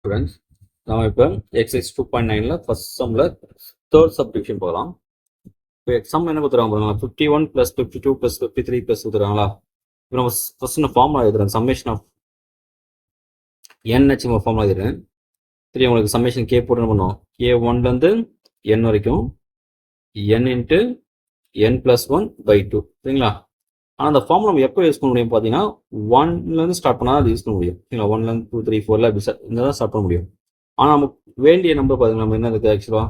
Students நம்ம இப்போ exercise 2.9ல first சம்மில் தேர்ட் சப்டிவிஷன் போகலாம். இப்போ எக்ஸாம் என்ன கொடுத்துருவாங்க பாருங்களா, 51 + 52 + 53 + கொடுத்துருவாங்களா. இப்போ நம்ம ஃபர்ஸ்ட் நான் ஃபார்முலா எழுதுறேன், சம்மேஷன் ஆஃப் n நம்ம ஃபார்முலா எழுதுறேன். சரி, உங்களுக்கு சம்மேஷன் கே போட்டு என்ன பண்ணுவோம், k1லேருந்து n வரைக்கும் n × n + 1/2 சரிங்களா. ஆனால் அந்த ஃபார்முலா நம்ம எப்போ யூஸ் பண்ண முடியும் பார்த்தீங்கன்னா 1லேருந்து ஸ்டார்ட் பண்ணால் அது யூஸ் பண்ண முடியும் சரிங்களா. 1லேருந்து 2 3 4 இந்த தான் ஸ்டார்ட் பண்ண முடியும். ஆனால் நமக்கு வேண்டிய நம்பர் பார்த்தீங்கன்னா நம்ம என்ன இருக்குது ஆக்சுவலாக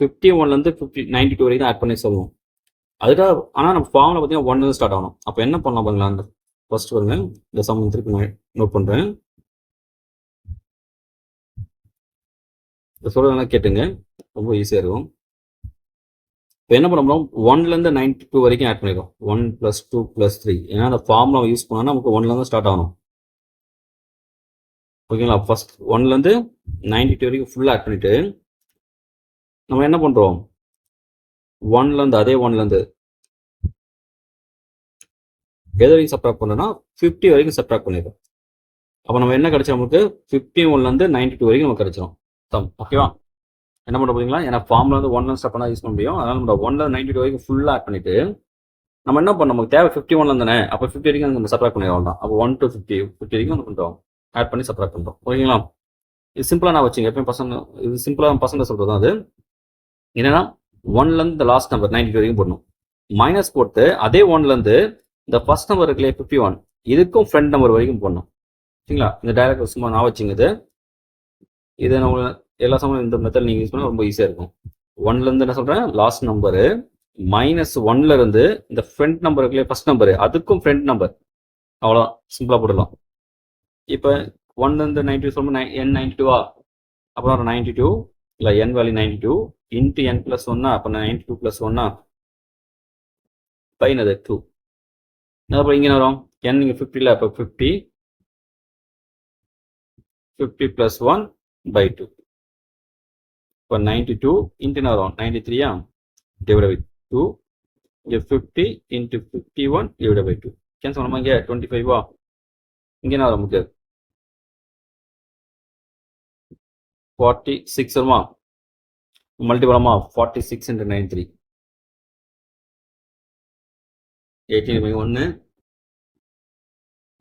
51லேருந்து 92 வரைக்கும் ஆட் பண்ணி சொல்லுவோம். அதுக்காக ஆனால் நம்ம ஃபார்முலா பார்த்தீங்கன்னா 1லேருந்து ஸ்டார்ட் ஆகணும். அப்போ என்ன பண்ணலாம் பாருங்களா, அந்த ஃபர்ஸ்ட் வருங்க இந்த சம் திருப்பி நான் நோட் பண்ணுறேன். இந்த சொல்கிறதெல்லாம் கேட்டுங்க, ரொம்ப ஈஸியாக இருக்கும். இப்போ என்ன பண்ண போகிறோம், 1லேருந்து 92 வரைக்கும் ஆட் பண்ணிடுறோம். 1 + 2 + 3. ஏன்னா அந்த ஃபார்முலா யூஸ் பண்ணால் நமக்கு 1லேருந்து ஸ்டார்ட் ஆகணும் ஓகேங்களா. ஃபர்ஸ்ட் 1லேருந்து 92 வரைக்கும் ஃபுல்லாக ஆட் பண்ணிவிட்டு நம்ம என்ன பண்ணுறோம், 1லேருந்து அதே 1லேருந்து எது வரைக்கும் சப்ராக்ட் பண்ணுறோன்னா 50 வரைக்கும் சப்ராக்ட் பண்ணிடுறோம். அப்போ நம்ம என்ன கிடைச்சா நமக்கு 51லேருந்து 92 வரைக்கும் நமக்கு கிடைச்சிடும் சம். ஓகேவா, என்ன பண்ண போறீங்களா, ஏன்னா ஃபார்முலா வந்து 1லேருந்து ஸ்டார்ட் பண்ணால் யூஸ் பண்ண முடியும். அதனால் நம்ம 1லேருந்து 92 வரைக்கும் ஃபுல்லாக ஆட் பண்ணிவிட்டு நம்ம என்ன பண்ணோம், நமக்கு தேவை 51லேருந்து தானே, அப்போ 50 வரைக்கும் நம்ம சப்ராக்ட் பண்ணிடுவோம் தான். அப்போ 1 to 50 வரைக்கும் என்ன பண்ணுறோம், ஆட் பண்ணி சப்ராக்ட் பண்ணுறோம். ஓகேங்களா, இது சிம்பிளாக நான் வச்சுங்க, எப்பயும் பசங்க இது சிம்பிளாக பசங்க சொல்கிறது தான். அது என்னன்னா 1லேருந்து இந்த லாஸ்ட் நம்பர் 92 வரைக்கும் போடணும். மைனஸ் போட்டு அதே 1லேருந்து இந்த ஃபர்ஸ்ட் நம்பர் இருக்குல்லையே 51 இதுக்கும் ஃப்ரெண்ட் நம்பர் வரைக்கும் போடணும் சரிங்களா. இந்த டைரக்ட் சும்மா நான் வச்சுங்க, இது நம்ம எல்லா சமயம் இந்த மெத்தட் நீங்கள் யூஸ் பண்ணால் ரொம்ப ஈஸியாக இருக்கும். 1லேருந்து என்ன சொல்கிறேன், லாஸ்ட் நம்பரு -1லேருந்து இந்த ஃப்ரண்ட் நம்பர் இருக்குல்லையே ஃபர்ஸ்ட் நம்பரு அதுக்கும் ஃப்ரண்ட் நம்பர், அவ்வளோதான், சிம்பிளாக போடலாம். இப்போ 1லேருந்து 92 சொல்லும்போது n92வா, அப்புறம் 92 இல்லை n வேல்யூ 92 × n + 1 அப்போ 92 + 1 பைனது 2. அப்புறம் இங்கே வரும் n இங்கே 50 அப்போ 50 + 1/2. இப்போ 92 × வரும் 93 / 2 இங்கே 50 × 51 / 2 கேன்சல் பண்ணாமல் இங்கே 25வா, இங்கே என்ன வரும் நமக்கு 46 வருமா, மல்டிபிளமா 46 × 93 18 1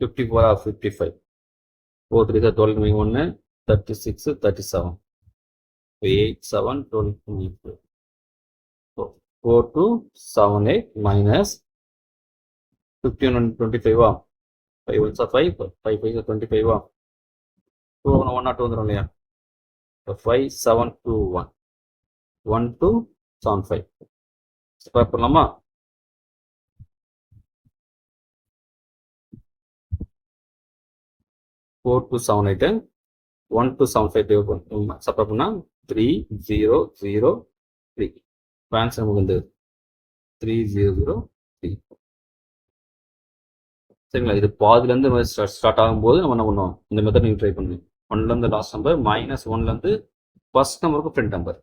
54 55 4 3 12 1 36 37 8 7 12 4 2 7 8 minus 51 25 5 1 5 5 5 25 2 1 2 வந்துடும் இல்லையா. 5 7 2 1 1 2 7 5 ஸ்க்ராப் பண்ணலாமா. Four 2 7 8 1 2 7 5 சப்ராக்ட் பண்ணால் 3 0 0 3. ஆன்சர் நமக்கு வந்து 3 0 0 3 சரிங்களா. இது பாதிலேருந்து ஸ்டார்ட் ஆகும்போது நம்ம என்ன பண்ணுவோம், இந்த மெத்தட் நீங்கள் ட்ரை பண்ணுங்க. 1லேருந்து லாஸ்ட் நம்பர் -1லேருந்து ஃபர்ஸ்ட் நம்பருக்கு ஃப்ரண்ட் நம்பர்